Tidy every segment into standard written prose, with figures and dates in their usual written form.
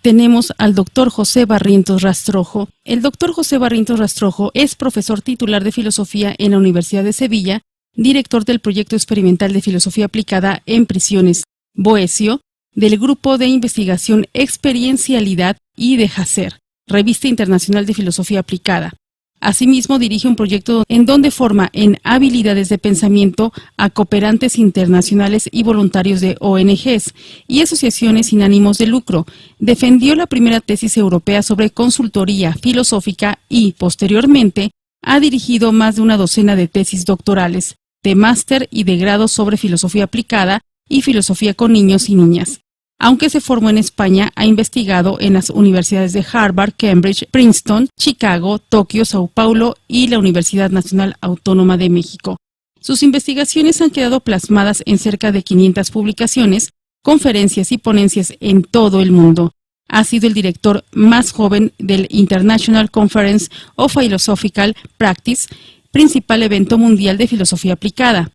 tenemos al doctor José Barrientos Rastrojo. El doctor José Barrientos Rastrojo es profesor titular de Filosofía en la Universidad de Sevilla, director del Proyecto Experimental de Filosofía Aplicada en Prisiones, Boesio, del Grupo de Investigación Experiencialidad y de JACER, Revista Internacional de Filosofía Aplicada. Asimismo, dirige un proyecto en donde forma en habilidades de pensamiento a cooperantes internacionales y voluntarios de ONGs y asociaciones sin ánimos de lucro. Defendió la primera tesis europea sobre consultoría filosófica y, posteriormente, ha dirigido más de una docena de tesis doctorales, de máster y de grado sobre filosofía aplicada y filosofía con niños y niñas. Aunque se formó en España, ha investigado en las universidades de Harvard, Cambridge, Princeton, Chicago, Tokio, Sao Paulo y la Universidad Nacional Autónoma de México. Sus investigaciones han quedado plasmadas en cerca de 500 publicaciones, conferencias y ponencias en todo el mundo. Ha sido el director más joven del International Conference of Philosophical Practice, principal evento mundial de filosofía aplicada.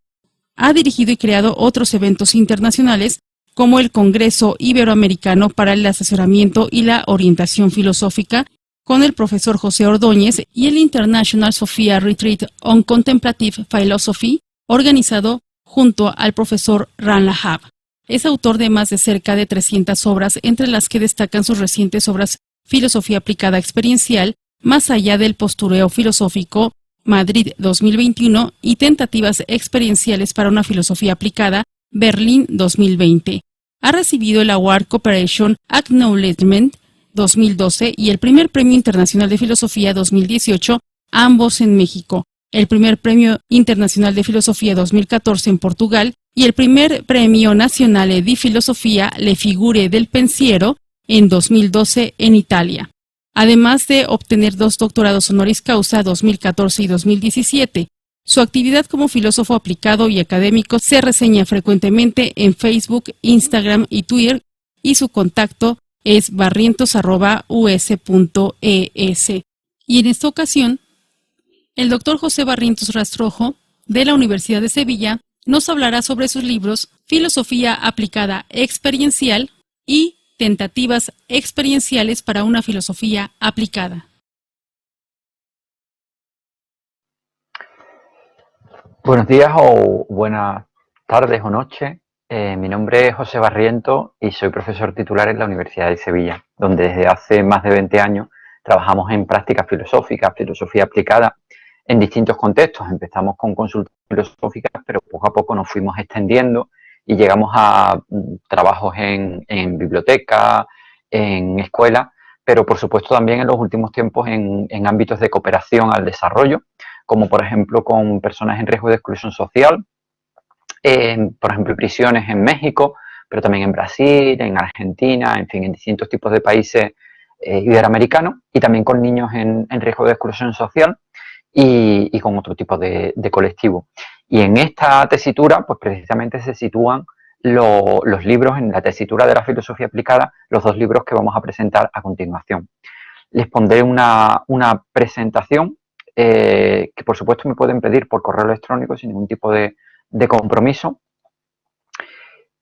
Ha dirigido y creado otros eventos internacionales, como el Congreso Iberoamericano para el Asesoramiento y la Orientación Filosófica, con el profesor José Ordóñez, y el International Sophia Retreat on Contemplative Philosophy, organizado junto al profesor Ran Lahab. Es autor de más de cerca de 300 obras, entre las que destacan sus recientes obras Filosofía Aplicada Experiencial, Más allá del postureo filosófico, Madrid 2021, y Tentativas experienciales para una filosofía aplicada, Berlín 2020. Ha recibido el Award Cooperation Acknowledgement 2012 y el primer Premio Internacional de Filosofía 2018, ambos en México, el primer Premio Internacional de Filosofía 2014 en Portugal y el primer Premio Nazionale di Filosofia Le Figure del Pensiero en 2012 en Italia, además de obtener 2 doctorados honoris causa 2014 y 2017. Su actividad como filósofo aplicado y académico se reseña frecuentemente en Facebook, Instagram y Twitter, y su contacto es barrientos@us.es. Y en esta ocasión, el doctor José Barrientos Rastrojo, de la Universidad de Sevilla, nos hablará sobre sus libros Filosofía Aplicada Experiencial y Tentativas experienciales para una filosofía aplicada. Buenos días o buenas tardes o noches. Mi nombre es José Barrientos y soy profesor titular en la Universidad de Sevilla, donde desde hace más de 20 años trabajamos en prácticas filosóficas, filosofía aplicada, en distintos contextos. Empezamos con consultas filosóficas, pero poco a poco nos fuimos extendiendo y llegamos a trabajos en biblioteca, en escuela, pero por supuesto también en los últimos tiempos en ámbitos de cooperación al desarrollo, como por ejemplo con personas en riesgo de exclusión social, por ejemplo prisiones en México, pero también en Brasil, en Argentina, en fin, en distintos tipos de países iberoamericanos, y también con niños en riesgo de exclusión social y con otro tipo de colectivo. Y en esta tesitura, pues precisamente se sitúan los libros en la tesitura de la filosofía aplicada, los 2 libros que vamos a presentar a continuación. Les pondré una presentación que por supuesto me pueden pedir por correo electrónico sin ningún tipo de compromiso,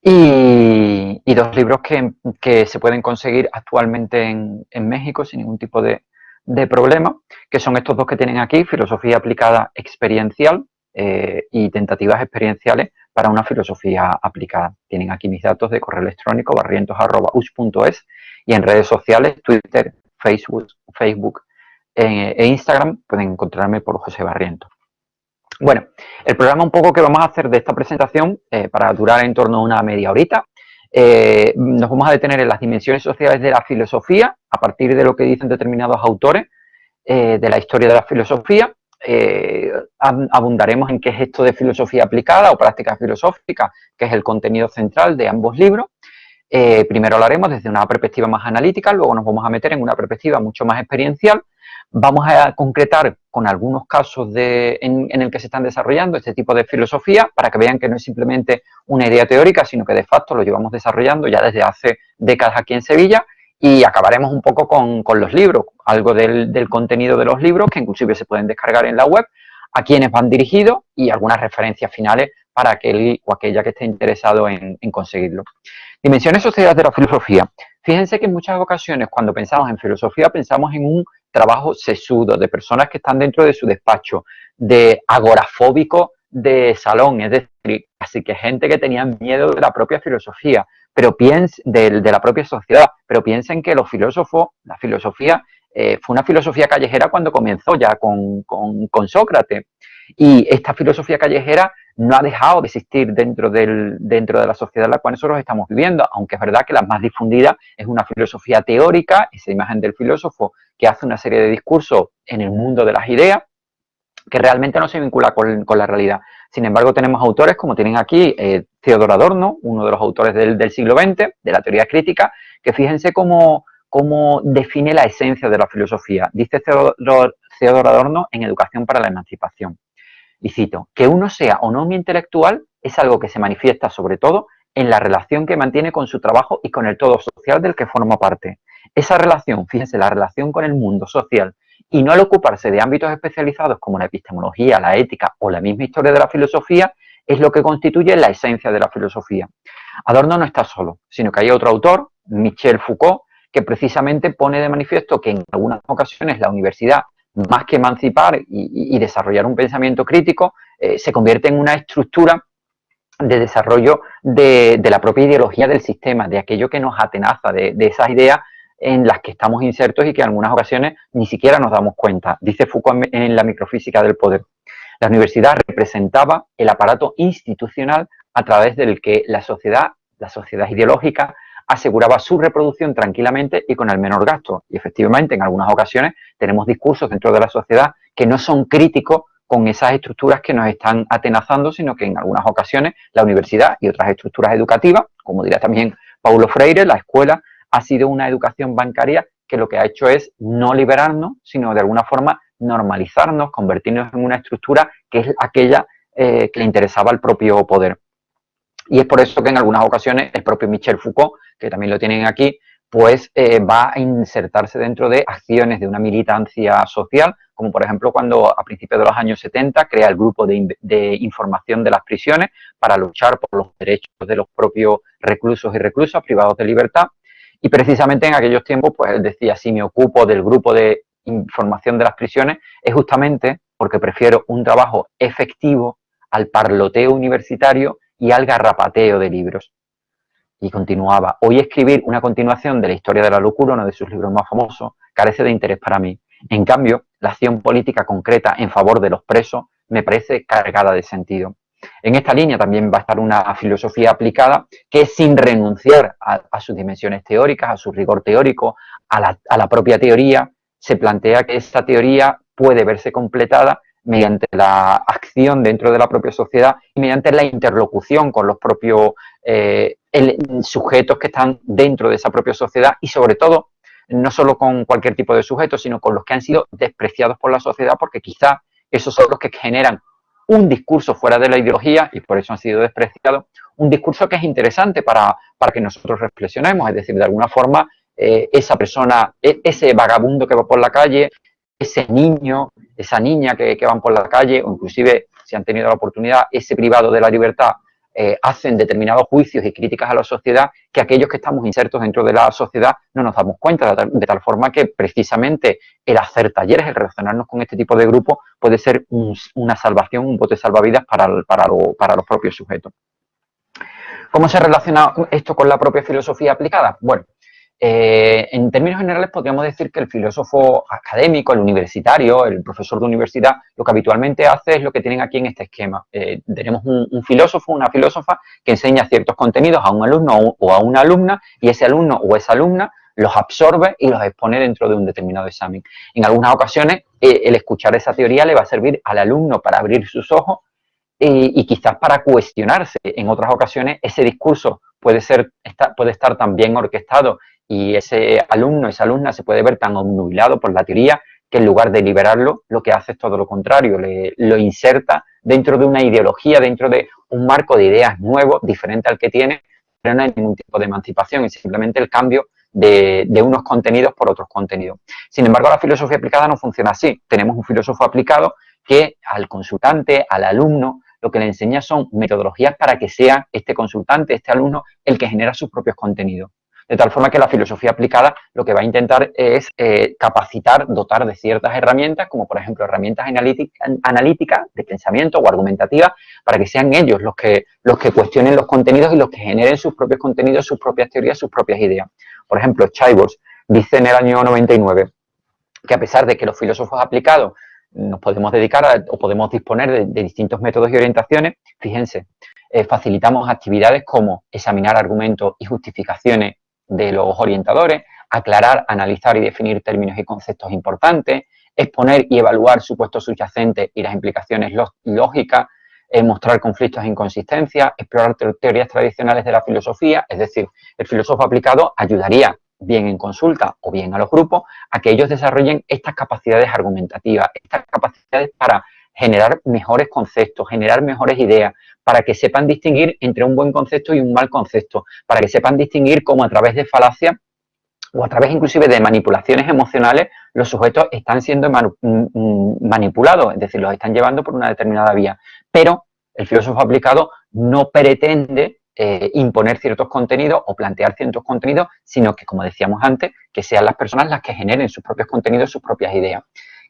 y 2 libros que se pueden conseguir actualmente en México sin ningún tipo de problema, que son estos 2 que tienen aquí, Filosofía Aplicada Experiencial y Tentativas experienciales para una filosofía aplicada. Tienen aquí mis datos de correo electrónico, barrientos@us.es, y en redes sociales, Twitter, Facebook e Instagram, pueden encontrarme por José Barrientos. Bueno, el programa un poco que vamos a hacer de esta presentación, para durar en torno a una media horita, nos vamos a detener en las dimensiones sociales de la filosofía, a partir de lo que dicen determinados autores de la historia de la filosofía. Abundaremos en qué es esto de filosofía aplicada o práctica filosófica, que es el contenido central de ambos libros. Primero lo haremos desde una perspectiva más analítica, luego nos vamos a meter en una perspectiva mucho más experiencial. Vamos a concretar con algunos casos en el que se están desarrollando este tipo de filosofía, para que vean que no es simplemente una idea teórica, sino que de facto lo llevamos desarrollando ya desde hace décadas aquí en Sevilla. Y acabaremos un poco con los libros, algo del contenido de los libros, que inclusive se pueden descargar en la web, a quienes van dirigidos, y algunas referencias finales para aquel o aquella que esté interesado en conseguirlo. Dimensiones sociales de la filosofía. Fíjense que en muchas ocasiones cuando pensamos en filosofía pensamos en un trabajo sesudo, de personas que están dentro de su despacho, de agorafóbicos de salón, es decir, así que gente que tenía miedo de la propia filosofía, pero de la propia sociedad, pero piensen que los filósofos, la filosofía, fue una filosofía callejera cuando comenzó ya con Sócrates. Y esta filosofía callejera no ha dejado de existir dentro de la sociedad en la cual nosotros estamos viviendo, aunque es verdad que la más difundida es una filosofía teórica, esa imagen del filósofo que hace una serie de discursos en el mundo de las ideas, que realmente no se vincula con la realidad. Sin embargo, tenemos autores como tienen aquí Theodor Adorno, uno de los autores del siglo XX, de la teoría crítica, que fíjense cómo define la esencia de la filosofía. Dice Theodor Adorno en Educación para la Emancipación. Y cito, que uno sea o no un intelectual es algo que se manifiesta sobre todo en la relación que mantiene con su trabajo y con el todo social del que forma parte. Esa relación, fíjense, la relación con el mundo social y no al ocuparse de ámbitos especializados como la epistemología, la ética o la misma historia de la filosofía, es lo que constituye la esencia de la filosofía. Adorno no está solo, sino que hay otro autor, Michel Foucault, que precisamente pone de manifiesto que en algunas ocasiones la universidad, más que emancipar y desarrollar un pensamiento crítico, se convierte en una estructura de desarrollo de la propia ideología del sistema, de aquello que nos atenaza, de esas ideas en las que estamos insertos y que en algunas ocasiones ni siquiera nos damos cuenta. Dice Foucault en La microfísica del poder. La universidad representaba el aparato institucional a través del que la sociedad ideológica, aseguraba su reproducción tranquilamente y con el menor gasto. Y efectivamente, en algunas ocasiones tenemos discursos dentro de la sociedad que no son críticos con esas estructuras que nos están atenazando, sino que en algunas ocasiones la universidad y otras estructuras educativas, como dirá también Paulo Freire, la escuela ha sido una educación bancaria que lo que ha hecho es no liberarnos, sino de alguna forma normalizarnos, convertirnos en una estructura que es aquella que le interesaba al propio poder. Y es por eso que en algunas ocasiones el propio Michel Foucault, que también lo tienen aquí, pues va a insertarse dentro de acciones de una militancia social, como por ejemplo cuando a principios de los años 70 crea el grupo de información de las prisiones para luchar por los derechos de los propios reclusos y reclusas privados de libertad. Y precisamente en aquellos tiempos, pues él decía, si me ocupo del grupo de información de las prisiones, es justamente porque prefiero un trabajo efectivo al parloteo universitario y al garrapateo de libros. Y continuaba, hoy escribir una continuación de la historia de la locura, uno de sus libros más famosos, carece de interés para mí. En cambio, la acción política concreta en favor de los presos me parece cargada de sentido. En esta línea también va a estar una filosofía aplicada que, sin renunciar a sus dimensiones teóricas, a su rigor teórico, a la propia teoría, se plantea que esta teoría puede verse completada mediante la acción dentro de la propia sociedad y mediante la interlocución con los propios sujetos que están dentro de esa propia sociedad y sobre todo no solo con cualquier tipo de sujetos, sino con los que han sido despreciados por la sociedad porque quizá esos son los que generan un discurso fuera de la ideología y por eso han sido despreciados, un discurso que es interesante para que nosotros reflexionemos, es decir, de alguna forma esa persona, ese vagabundo que va por la calle, ese niño, esa niña que van por la calle, o inclusive, si han tenido la oportunidad, ese privado de la libertad, hacen determinados juicios y críticas a la sociedad que aquellos que estamos insertos dentro de la sociedad no nos damos cuenta, de tal forma que precisamente el hacer talleres, el relacionarnos con este tipo de grupos puede ser una salvación, un bote salvavidas para los propios sujetos. ¿Cómo se relaciona esto con la propia filosofía aplicada? Bueno, en términos generales podríamos decir que el filósofo académico, el universitario, el profesor de universidad, lo que habitualmente hace es lo que tienen aquí en este esquema. Tenemos un filósofo, una filósofa que enseña ciertos contenidos a un alumno o a una alumna y ese alumno o esa alumna los absorbe y los expone dentro de un determinado examen. En algunas ocasiones el escuchar esa teoría le va a servir al alumno para abrir sus ojos y quizás para cuestionarse. En otras ocasiones ese discurso puede estar tan bien orquestado y ese alumno, esa alumna se puede ver tan obnubilado por la teoría que en lugar de liberarlo, lo que hace es todo lo contrario, lo inserta dentro de una ideología, dentro de un marco de ideas nuevo, diferente al que tiene, pero no hay ningún tipo de emancipación, es simplemente el cambio de unos contenidos por otros contenidos. Sin embargo, la filosofía aplicada no funciona así. Tenemos un filósofo aplicado que al consultante, al alumno, lo que le enseña son metodologías para que sea este consultante, este alumno, el que genera sus propios contenidos. De tal forma que la filosofía aplicada lo que va a intentar es capacitar, dotar de ciertas herramientas, como por ejemplo herramientas analíticas de pensamiento o argumentativas, para que sean ellos los que cuestionen los contenidos y los que generen sus propios contenidos, sus propias teorías, sus propias ideas. Por ejemplo, Chibors dice en el año 99 que a pesar de que los filósofos aplicados nos podemos dedicar o podemos disponer de distintos métodos y orientaciones, fíjense, facilitamos actividades como examinar argumentos y justificaciones de los orientadores, aclarar, analizar y definir términos y conceptos importantes, exponer y evaluar supuestos subyacentes y las implicaciones lógicas, mostrar conflictos e inconsistencias, explorar teorías tradicionales de la filosofía, es decir, el filósofo aplicado ayudaría bien en consulta o bien a los grupos, a que ellos desarrollen estas capacidades argumentativas, estas capacidades para generar mejores conceptos, generar mejores ideas, para que sepan distinguir entre un buen concepto y un mal concepto, para que sepan distinguir cómo a través de falacias o a través inclusive de manipulaciones emocionales los sujetos están siendo manipulados, es decir, los están llevando por una determinada vía. Pero el filósofo aplicado no pretende imponer ciertos contenidos o plantear ciertos contenidos, sino que, como decíamos antes, que sean las personas las que generen sus propios contenidos, sus propias ideas.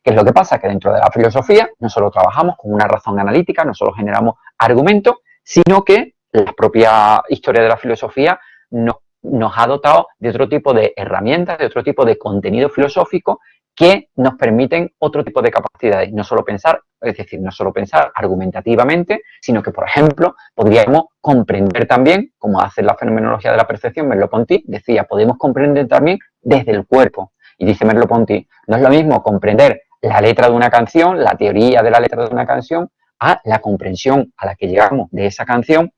¿Qué es lo que pasa? Que dentro de la filosofía no solo trabajamos con una razón analítica, no solo generamos argumentos, sino que la propia historia de la filosofía nos ha dotado de otro tipo de herramientas, de otro tipo de contenido filosófico que nos permiten otro tipo de capacidades, no solo pensar, es decir, no solo pensar argumentativamente, sino que, por ejemplo, podríamos comprender también, como hace la fenomenología de la percepción, Merleau-Ponty decía, podemos comprender también desde el cuerpo. Y dice Merleau-Ponty, no es lo mismo comprender la letra de una canción, la teoría de la letra de una canción, a la comprensión a la que llegamos de esa canción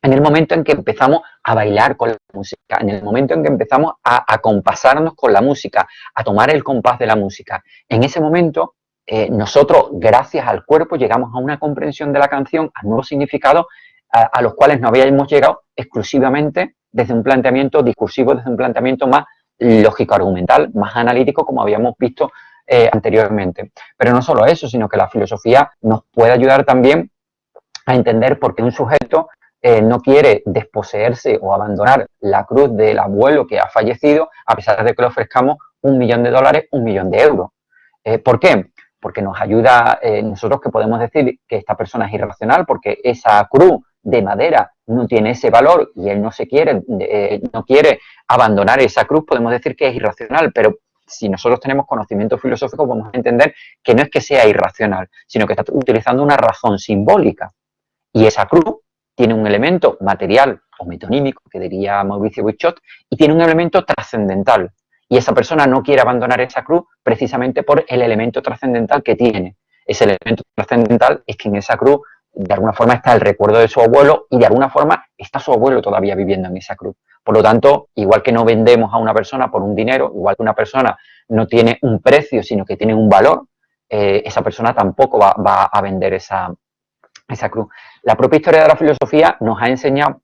en el momento en que empezamos a bailar con la música, en el momento en que empezamos a compasarnos con la música, a tomar el compás de la música. En ese momento, nosotros, gracias al cuerpo, llegamos a una comprensión de la canción, a nuevos significados a los cuales no habíamos llegado exclusivamente desde un planteamiento discursivo, desde un planteamiento más lógico-argumental, más analítico, como habíamos visto anteriormente. Pero no solo eso, sino que la filosofía nos puede ayudar también a entender por qué un sujeto no quiere desposeerse o abandonar la cruz del abuelo que ha fallecido, a pesar de que le ofrezcamos $1.000.000, $1.000.000. ¿Por qué? Porque nos ayuda, nosotros que podemos decir que esta persona es irracional, porque esa cruz de madera no tiene ese valor y él no quiere abandonar esa cruz, podemos decir que es irracional, pero si nosotros tenemos conocimiento filosófico, vamos a entender que no es que sea irracional, sino que está utilizando una razón simbólica. Y esa cruz tiene un elemento material o metonímico, que diría Mauricio Buchot, y tiene un elemento trascendental. Y esa persona no quiere abandonar esa cruz precisamente por el elemento trascendental que tiene. Ese elemento trascendental es que en esa cruz, de alguna forma, está el recuerdo de su abuelo y de alguna forma está su abuelo todavía viviendo en esa cruz. Por lo tanto, igual que no vendemos a una persona por un dinero, igual que una persona no tiene un precio, sino que tiene un valor, esa persona tampoco va a vender esa cruz. La propia historia de la filosofía nos ha enseñado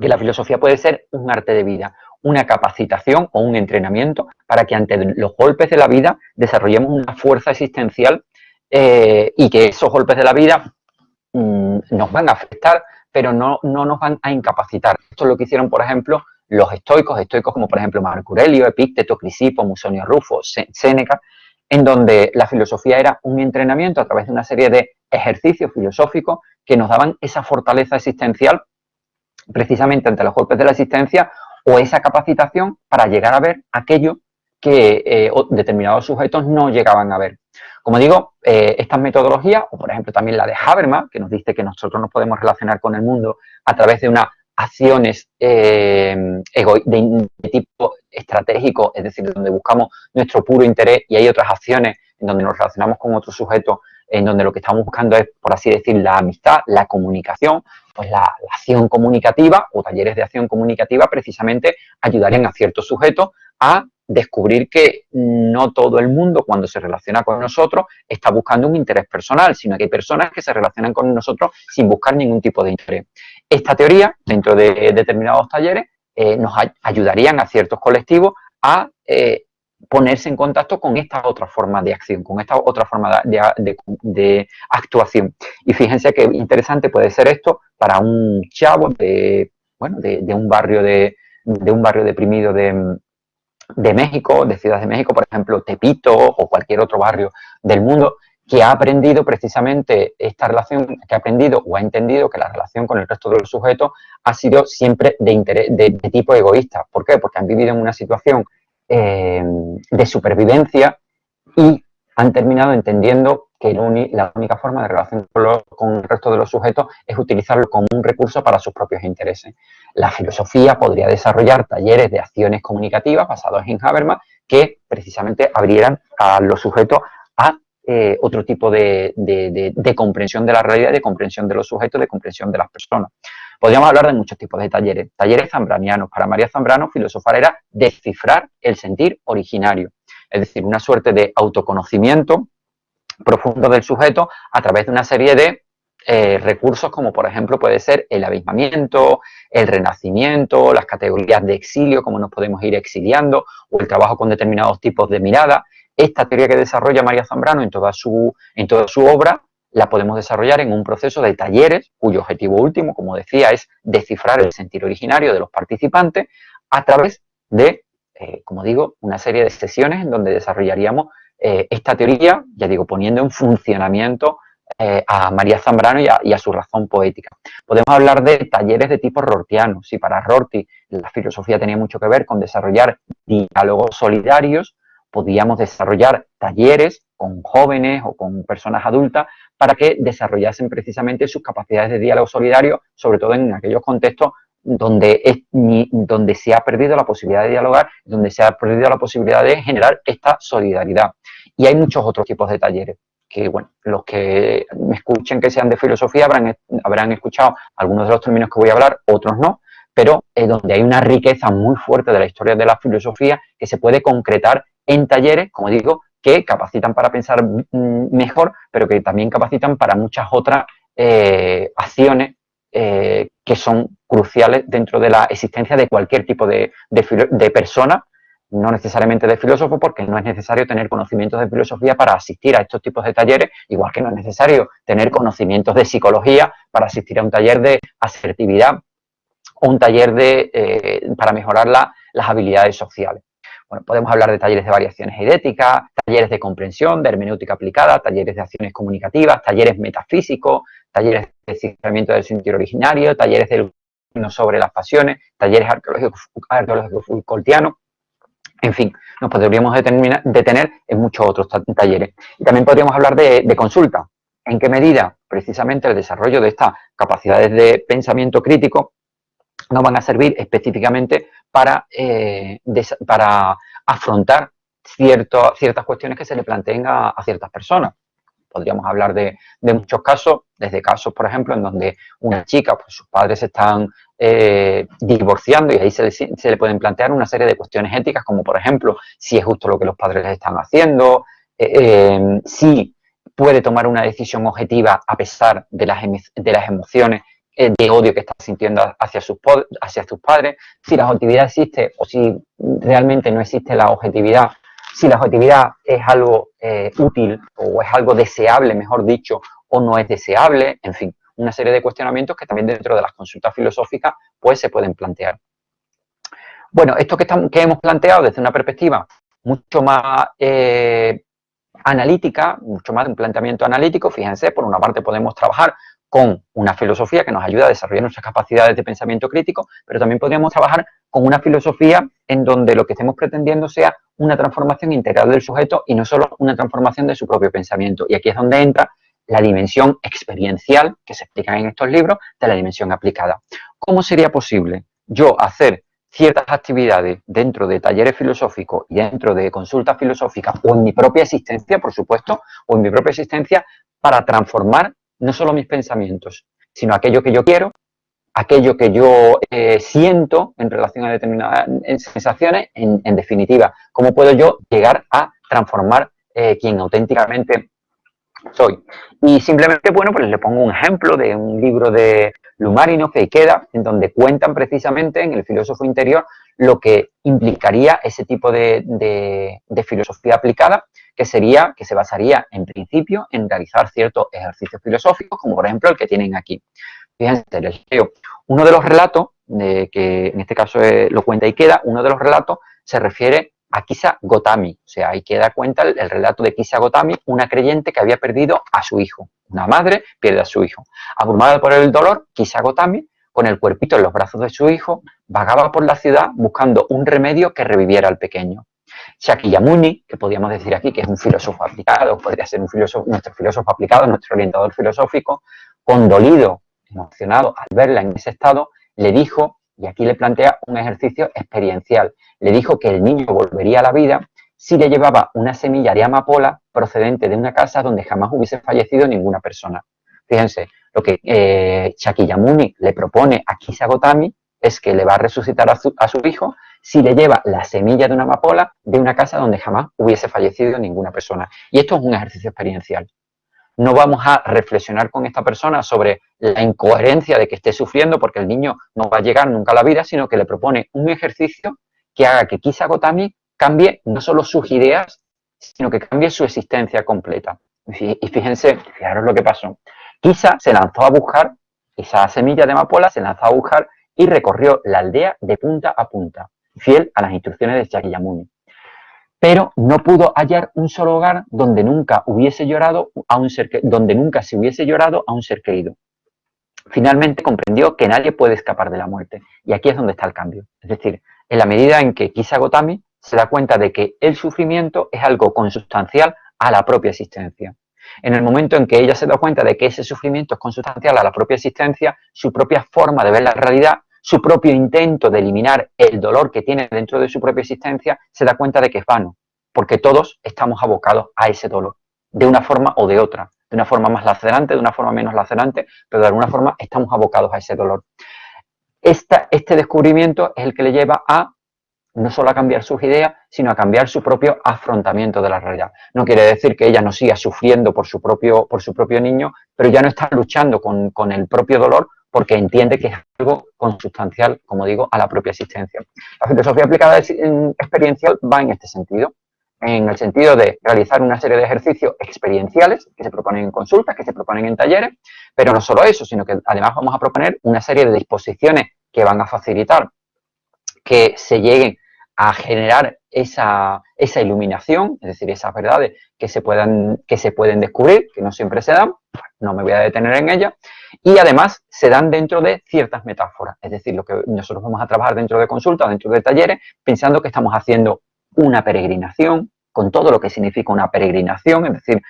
que la filosofía puede ser un arte de vida, una capacitación o un entrenamiento para que ante los golpes de la vida desarrollemos una fuerza existencial y que esos golpes de la vida nos van a afectar, pero no nos van a incapacitar. Esto es lo que hicieron, por ejemplo, los estoicos como por ejemplo Marco Aurelio, Epicteto, Crisipo, Musonio Rufo, Séneca, en donde la filosofía era un entrenamiento a través de una serie de ejercicios filosóficos que nos daban esa fortaleza existencial precisamente ante los golpes de la existencia o esa capacitación para llegar a ver aquello que determinados sujetos no llegaban a ver. Como digo, estas metodologías, o por ejemplo también la de Habermas, que nos dice que nosotros nos podemos relacionar con el mundo a través de unas acciones de tipo estratégico, es decir, donde buscamos nuestro puro interés, y hay otras acciones en donde nos relacionamos con otros sujetos, en donde lo que estamos buscando es, por así decir, la amistad, la comunicación. Pues la acción comunicativa o talleres de acción comunicativa precisamente ayudarían a ciertos sujetos a descubrir que no todo el mundo cuando se relaciona con nosotros está buscando un interés personal, sino que hay personas que se relacionan con nosotros sin buscar ningún tipo de interés. Esta teoría, dentro de determinados talleres, nos ayudarían a ciertos colectivos a ponerse en contacto con esta otra forma de acción, con esta otra forma de actuación. Y fíjense qué interesante puede ser esto para un chavo de un barrio de de un barrio deprimido de México, de Ciudad de México, por ejemplo, Tepito o cualquier otro barrio del mundo, que ha aprendido precisamente esta relación, que ha aprendido o ha entendido que la relación con el resto de los sujetos ha sido siempre de, interés, de tipo egoísta. ¿Por qué? Porque han vivido en una situación de supervivencia y han terminado entendiendo que la única forma de relación con el resto de los sujetos es utilizarlo como un recurso para sus propios intereses. La filosofía podría desarrollar talleres de acciones comunicativas basados en Habermas que precisamente abrieran a los sujetos a otro tipo de comprensión de la realidad, de comprensión de los sujetos, de comprensión de las personas. Podríamos hablar de muchos tipos de talleres. Talleres zambranianos. Para María Zambrano, filosofar era descifrar el sentir originario. Es decir, una suerte de autoconocimiento profundo del sujeto a través de una serie de recursos como por ejemplo puede ser el abismamiento, el renacimiento, las categorías de exilio, cómo nos podemos ir exiliando, o el trabajo con determinados tipos de mirada. Esta teoría que desarrolla María Zambrano en toda su obra la podemos desarrollar en un proceso de talleres cuyo objetivo último, como decía, es descifrar el sentir originario de los participantes a través de, como digo, una serie de sesiones en donde desarrollaríamos esta teoría, ya digo, poniendo en funcionamiento a María Zambrano y a su razón poética. Podemos hablar de talleres de tipo rortiano. Si para Rorty la filosofía tenía mucho que ver con desarrollar diálogos solidarios, podíamos desarrollar talleres con jóvenes o con personas adultas para que desarrollasen precisamente sus capacidades de diálogo solidario, sobre todo en aquellos contextos donde se ha perdido la posibilidad de dialogar, donde se ha perdido la posibilidad de generar esta solidaridad. Y hay muchos otros tipos de talleres que, bueno, los que me escuchen que sean de filosofía habrán escuchado algunos de los términos que voy a hablar, otros no, pero es donde hay una riqueza muy fuerte de la historia de la filosofía que se puede concretar en talleres, como digo, que capacitan para pensar mejor, pero que también capacitan para muchas otras acciones que son cruciales dentro de la existencia de cualquier tipo de persona, no necesariamente de filósofo, porque no es necesario tener conocimientos de filosofía para asistir a estos tipos de talleres, igual que no es necesario tener conocimientos de psicología para asistir a un taller de asertividad o un taller para mejorar las habilidades sociales. Bueno, podemos hablar de talleres de variaciones idéticas, talleres de comprensión, de hermenéutica aplicada, talleres de acciones comunicativas, talleres metafísicos, talleres de desciframiento del sentido originario, talleres de sobre las pasiones, talleres arqueológicos Foucaultianos. En fin, nos podríamos detener en muchos otros talleres. Y también podríamos hablar de consulta. ¿En qué medida precisamente el desarrollo de estas capacidades de pensamiento crítico nos van a servir específicamente para afrontar ciertas cuestiones que se le planteen a ciertas personas? Podríamos hablar de muchos casos, desde casos, por ejemplo, en donde una chica, pues sus padres se están divorciando y ahí se le pueden plantear una serie de cuestiones éticas, como por ejemplo, si es justo lo que los padres les están haciendo, si puede tomar una decisión objetiva a pesar de las emociones de odio que está sintiendo hacia sus padres, si la objetividad existe o si realmente no existe la objetividad, si la objetividad es algo útil o es algo deseable, mejor dicho, o no es deseable, en fin, una serie de cuestionamientos que también dentro de las consultas filosóficas pues se pueden plantear. Bueno, esto que hemos planteado desde una perspectiva mucho más analítica, mucho más de un planteamiento analítico, fíjense, por una parte podemos trabajar con una filosofía que nos ayuda a desarrollar nuestras capacidades de pensamiento crítico, pero también podríamos trabajar con una filosofía en donde lo que estemos pretendiendo sea una transformación integral del sujeto y no solo una transformación de su propio pensamiento. Y aquí es donde entra la dimensión experiencial que se explica en estos libros de la dimensión aplicada. ¿Cómo sería posible yo hacer ciertas actividades dentro de talleres filosóficos y dentro de consultas filosóficas o en mi propia existencia, por supuesto, o en mi propia existencia para transformar no solo mis pensamientos, sino aquello que yo quiero, aquello que yo siento en relación a determinadas sensaciones, en definitiva, cómo puedo yo llegar a transformar quien auténticamente soy. Y simplemente, bueno, pues le pongo un ejemplo de un libro de Lumarino, Ikeda, en donde cuentan precisamente en El filósofo interior lo que implicaría ese tipo de filosofía aplicada, que se basaría en principio en realizar ciertos ejercicios filosóficos, como por ejemplo el que tienen aquí. Fíjense, les leo uno de los relatos que en este caso lo cuenta Ikeda, uno de los relatos se refiere a Kisa Gotami. O sea, Ikeda cuenta el relato de Kisa Gotami, una creyente que había perdido a su hijo. Una madre pierde a su hijo. Abrumada por el dolor, Kisa Gotami, con el cuerpito en los brazos de su hijo, vagaba por la ciudad buscando un remedio que reviviera al pequeño. Shakyamuni, que podríamos decir aquí que es un filósofo aplicado, podría ser nuestro filósofo aplicado, nuestro orientador filosófico, condolido, emocionado al verla en ese estado, le dijo, y aquí le plantea un ejercicio experiencial, le dijo que el niño volvería a la vida si le llevaba una semilla de amapola procedente de una casa donde jamás hubiese fallecido ninguna persona. Fíjense, lo que Shakyamuni le propone a Kisa Gotami es que le va a resucitar a su hijo si le lleva la semilla de una amapola de una casa donde jamás hubiese fallecido ninguna persona. Y esto es un ejercicio experiencial. No vamos a reflexionar con esta persona sobre la incoherencia de que esté sufriendo porque el niño no va a llegar nunca a la vida, sino que le propone un ejercicio que haga que Kisa Gotami cambie no solo sus ideas, sino que cambie su existencia completa. Y fíjense, fijaros lo que pasó. Kisa se lanzó a buscar esa semilla de amapola, se lanzó a buscar y recorrió la aldea de punta a punta, fiel a las instrucciones de Shakyamuni. Pero no pudo hallar un solo hogar donde nunca hubiese llorado a un ser donde nunca se hubiese llorado a un ser querido. Finalmente comprendió que nadie puede escapar de la muerte. Y aquí es donde está el cambio. Es decir, en la medida en que Kisa Gotami se da cuenta de que el sufrimiento es algo consustancial a la propia existencia. En el momento en que ella se da cuenta de que ese sufrimiento es consustancial a la propia existencia, su propia forma de ver la realidad, su propio intento de eliminar el dolor que tiene dentro de su propia existencia, se da cuenta de que es vano, porque todos estamos abocados a ese dolor, de una forma o de otra, de una forma más lacerante, de una forma menos lacerante, pero de alguna forma estamos abocados a ese dolor. Este descubrimiento es el que le lleva a no solo a cambiar sus ideas, sino a cambiar su propio afrontamiento de la realidad. No quiere decir que ella no siga sufriendo por su propio niño, pero ya no está luchando con el propio dolor porque entiende que es algo consustancial, como digo, a la propia existencia. La filosofía aplicada experiencial va en este sentido, en el sentido de realizar una serie de ejercicios experienciales que se proponen en consultas, que se proponen en talleres, pero no solo eso, sino que además vamos a proponer una serie de disposiciones que van a facilitar que se lleguen a generar esa iluminación, es decir, esas verdades que se pueden descubrir, que no siempre se dan, no me voy a detener en ellas, y además se dan dentro de ciertas metáforas, es decir, lo que nosotros vamos a trabajar dentro de consultas, dentro de talleres, pensando que estamos haciendo una peregrinación, con todo lo que significa una peregrinación, es decir,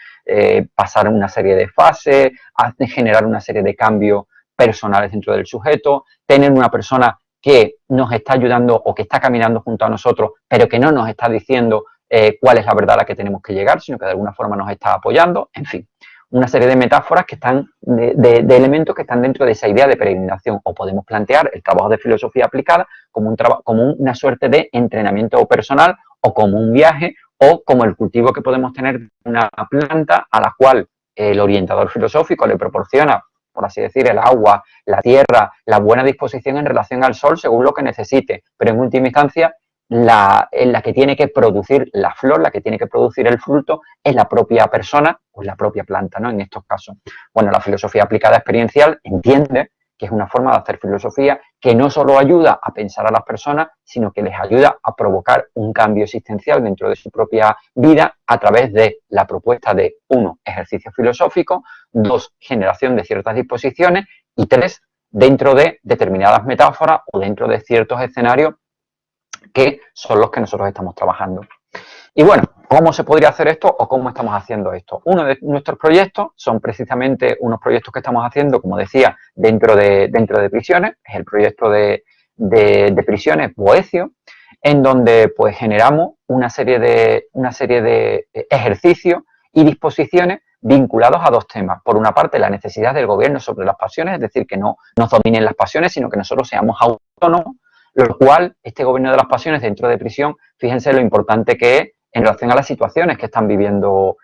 pasar una serie de fases, generar una serie de cambios personales dentro del sujeto, tener una persona que nos está ayudando o que está caminando junto a nosotros, pero que no nos está diciendo cuál es la verdad a la que tenemos que llegar, sino que de alguna forma nos está apoyando, en fin, una serie de metáforas que están, de elementos que están dentro de esa idea de peregrinación, o podemos plantear el trabajo de filosofía aplicada como una suerte de entrenamiento personal, o como un viaje, o como el cultivo que podemos tener de una planta a la cual el orientador filosófico le proporciona, por así decir, el agua, la tierra, la buena disposición en relación al sol según lo que necesite, pero en última instancia la que tiene que producir la flor, la que tiene que producir el fruto es la propia persona o la propia planta, ¿no? En estos casos. Bueno, la filosofía aplicada experiencial entiende que es una forma de hacer filosofía que no solo ayuda a pensar a las personas, sino que les ayuda a provocar un cambio existencial dentro de su propia vida a través de la propuesta de, 1, ejercicio filosófico, 2, generación de ciertas disposiciones y 3, dentro de determinadas metáforas o dentro de ciertos escenarios que son los que nosotros estamos trabajando. Y bueno, ¿cómo se podría hacer esto o cómo estamos haciendo esto? Uno de nuestros proyectos son precisamente unos proyectos que estamos haciendo, como decía, dentro de prisiones, es el proyecto de prisiones Boecio, en donde pues generamos una serie de ejercicios y disposiciones vinculados a 2 temas. Por una parte, la necesidad del gobierno sobre las pasiones, es decir, que no nos dominen las pasiones, sino que nosotros seamos autónomos, lo cual, este gobierno de las pasiones dentro de prisión, fíjense lo importante que es en relación a las situaciones que están viviendo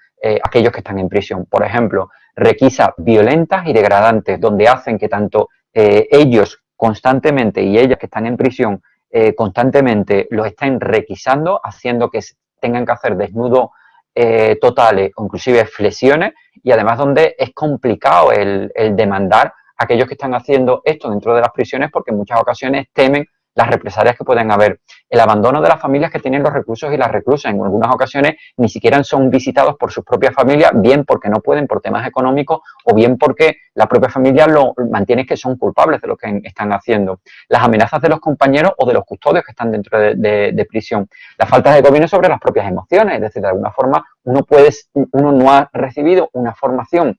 aquellos que están en prisión. Por ejemplo, requisas violentas y degradantes, donde hacen que tanto ellos constantemente y ellas que están en prisión constantemente los estén requisando, haciendo que tengan que hacer desnudos totales o inclusive flexiones, y además donde es complicado el demandar aquellos que están haciendo esto dentro de las prisiones porque en muchas ocasiones temen las represalias que pueden haber. El abandono de las familias que tienen los reclusos y las reclusas. En algunas ocasiones ni siquiera son visitados por sus propias familias, bien porque no pueden por temas económicos o bien porque la propia familia lo mantiene que son culpables de lo que están haciendo. Las amenazas de los compañeros o de los custodios que están dentro de prisión. La falta de gobierno sobre las propias emociones. Es decir, de alguna forma uno no ha recibido una formación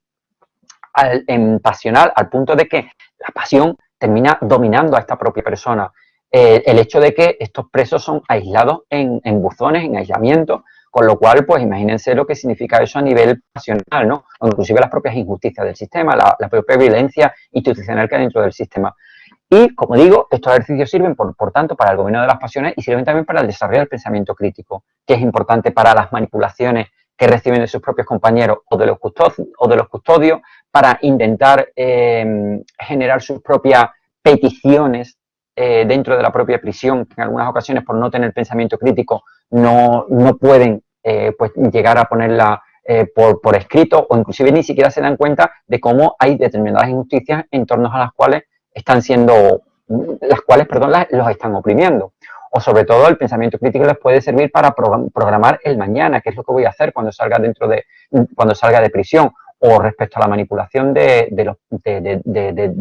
pasional al punto de que la pasión termina dominando a esta propia persona. El hecho de que estos presos son aislados en buzones, en aislamiento, con lo cual, pues imagínense lo que significa eso a nivel pasional, ¿no? O inclusive las propias injusticias del sistema, la propia violencia institucional que hay dentro del sistema. Y, como digo, estos ejercicios sirven, por tanto, para el gobierno de las pasiones y sirven también para el desarrollo del pensamiento crítico, que es importante para las manipulaciones que reciben de sus propios compañeros o de los custodios para intentar generar sus propias peticiones dentro de la propia prisión, que en algunas ocasiones por no tener pensamiento crítico no pueden pues llegar a ponerla por escrito o inclusive ni siquiera se dan cuenta de cómo hay determinadas injusticias en torno a las cuales los están oprimiendo. O sobre todo el pensamiento crítico les puede servir para programar el mañana, qué es lo que voy a hacer cuando salga de prisión, o respecto a la manipulación de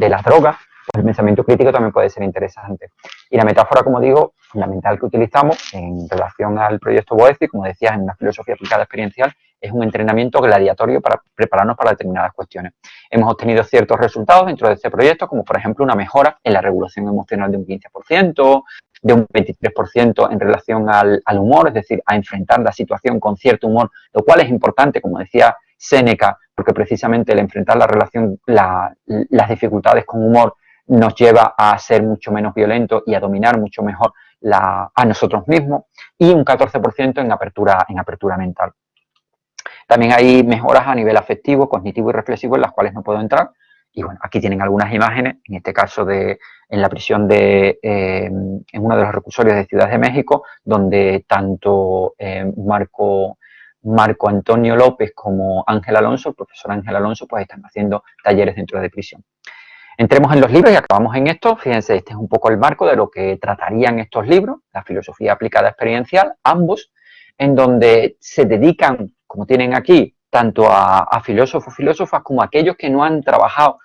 las drogas, pues el pensamiento crítico también puede ser interesante. Y la metáfora, como digo, fundamental que utilizamos en relación al proyecto BOECI, como decías, en una filosofía aplicada experiencial, es un entrenamiento gladiatorio para prepararnos para determinadas cuestiones. Hemos obtenido ciertos resultados dentro de este proyecto, como por ejemplo una mejora en la regulación emocional de un 15%, de un 23% en relación al humor, es decir, a enfrentar la situación con cierto humor, lo cual es importante, como decía Séneca, porque precisamente el enfrentar las dificultades con humor nos lleva a ser mucho menos violentos y a dominar mucho mejor a nosotros mismos, y un 14% en apertura mental. También hay mejoras a nivel afectivo, cognitivo y reflexivo en las cuales no puedo entrar. Y bueno, aquí tienen algunas imágenes, en este caso en la prisión en uno de los reclusorios de Ciudad de México, donde tanto Marco Antonio López como Ángel Alonso, el profesor Ángel Alonso, pues están haciendo talleres dentro de prisión. Entremos en los libros y acabamos en esto. Fíjense, este es un poco el marco de lo que tratarían estos libros, la filosofía aplicada experiencial, ambos, en donde se dedican, como tienen aquí, tanto a filósofos, filósofas, como a aquellos que no han trabajado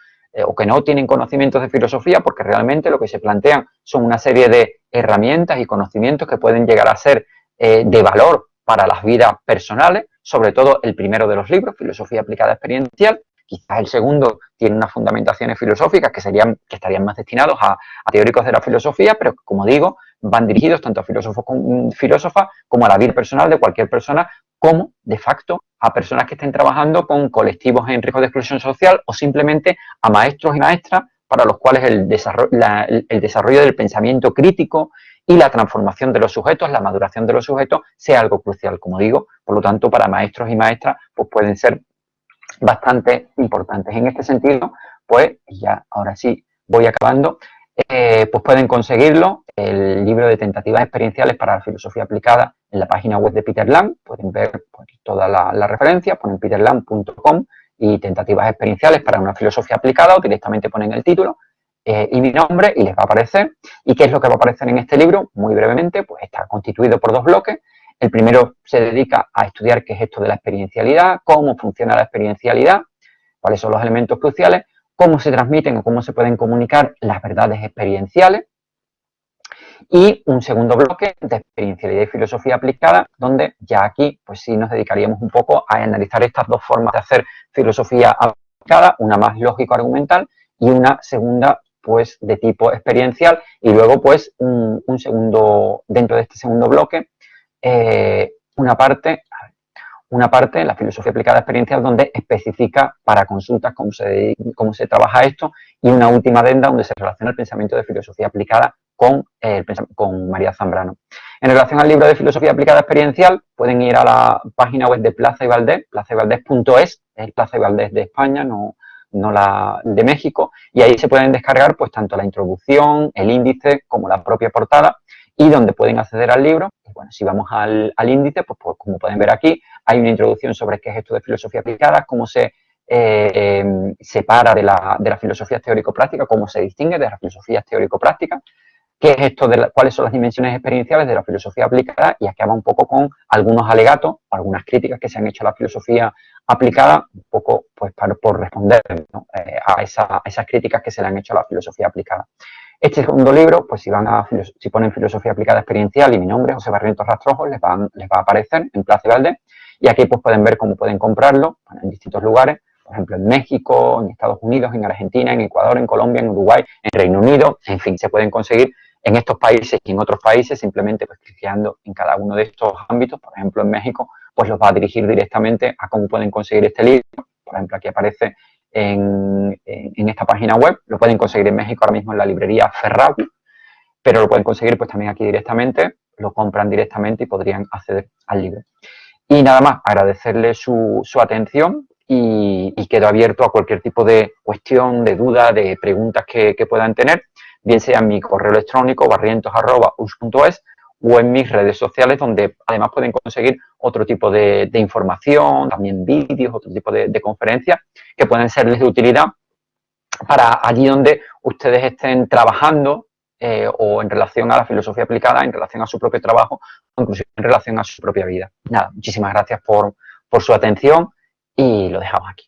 o que no tienen conocimientos de filosofía, porque realmente lo que se plantean son una serie de herramientas y conocimientos que pueden llegar a ser de valor para las vidas personales, sobre todo el primero de los libros, Filosofía aplicada experiencial. Quizás el segundo tiene unas fundamentaciones filosóficas que estarían más destinados a teóricos de la filosofía, pero como digo, van dirigidos tanto a filósofos como filósofas como a la vida personal de cualquier persona, como de facto a personas que estén trabajando con colectivos en riesgo de exclusión social o simplemente a maestros y maestras para los cuales el desarrollo del pensamiento crítico y la transformación de los sujetos, la maduración de los sujetos, sea algo crucial. Como digo, por lo tanto, para maestros y maestras pues pueden ser bastante importantes. En este sentido, pues ya ahora sí voy acabando, pues pueden conseguirlo, el libro de tentativas experienciales para la filosofía aplicada en la página web de Peter Lam. Pueden ver pues, toda la referencia, ponen peterlam.com y tentativas experienciales para una filosofía aplicada o directamente ponen el título y mi nombre y les va a aparecer. ¿Y qué es lo que va a aparecer en este libro? Muy brevemente, pues está constituido por dos bloques. El primero se dedica a estudiar qué es esto de la experiencialidad, cómo funciona la experiencialidad, cuáles son los elementos cruciales, cómo se transmiten o cómo se pueden comunicar las verdades experienciales. Y un segundo bloque de experiencialidad y filosofía aplicada, donde ya aquí pues sí nos dedicaríamos un poco a analizar estas dos formas de hacer filosofía aplicada, una más lógico-argumental y una segunda pues de tipo experiencial, y luego pues dentro de este segundo bloque una parte en la filosofía aplicada experiencial donde especifica para consultas cómo se trabaja esto, y una última adenda donde se relaciona el pensamiento de filosofía aplicada con María Zambrano. En relación al libro de filosofía aplicada experiencial, pueden ir a la página web de Plaza y Valdés, plazayvaldés.es, es Plaza y Valdés de España, no la de México, y ahí se pueden descargar pues tanto la introducción, el índice, como la propia portada, y donde pueden acceder al libro. Y bueno, si vamos al índice, pues como pueden ver aquí, hay una introducción sobre qué es esto de filosofía aplicada, cómo se separa de la filosofía teórico-práctica, cómo se distingue de las filosofías teórico-prácticas, qué es esto cuáles son las dimensiones experienciales de la filosofía aplicada, y acaba un poco con algunos alegatos, algunas críticas que se han hecho a la filosofía aplicada, un poco pues por responder, ¿no? a esas críticas que se le han hecho a la filosofía aplicada. Este segundo libro, pues si ponen filosofía aplicada experiencial y mi nombre, José Barrientos Rastrojo, les va a aparecer en Plaza Valdés, y aquí pues pueden ver cómo pueden comprarlo en distintos lugares, por ejemplo en México, en Estados Unidos, en Argentina, en Ecuador, en Colombia, en Uruguay, en Reino Unido, en fin, se pueden conseguir en estos países y en otros países, simplemente pues clicando en cada uno de estos ámbitos. Por ejemplo en México, pues los va a dirigir directamente a cómo pueden conseguir este libro. Por ejemplo, aquí aparece en esta página web, lo pueden conseguir en México ahora mismo en la librería Ferragu, pero lo pueden conseguir pues también aquí directamente, lo compran directamente y podrían acceder al libro. Y nada más, agradecerles su atención y quedo abierto a cualquier tipo de cuestión, de duda, de preguntas que puedan tener, bien sea en mi correo electrónico barrientos@us.es o en mis redes sociales, donde además pueden conseguir otro tipo de información, también vídeos, otro tipo de conferencias que pueden serles de utilidad para allí donde ustedes estén trabajando, o en relación a la filosofía aplicada, en relación a su propio trabajo, o incluso en relación a su propia vida. Nada, muchísimas gracias por su atención y lo dejamos aquí.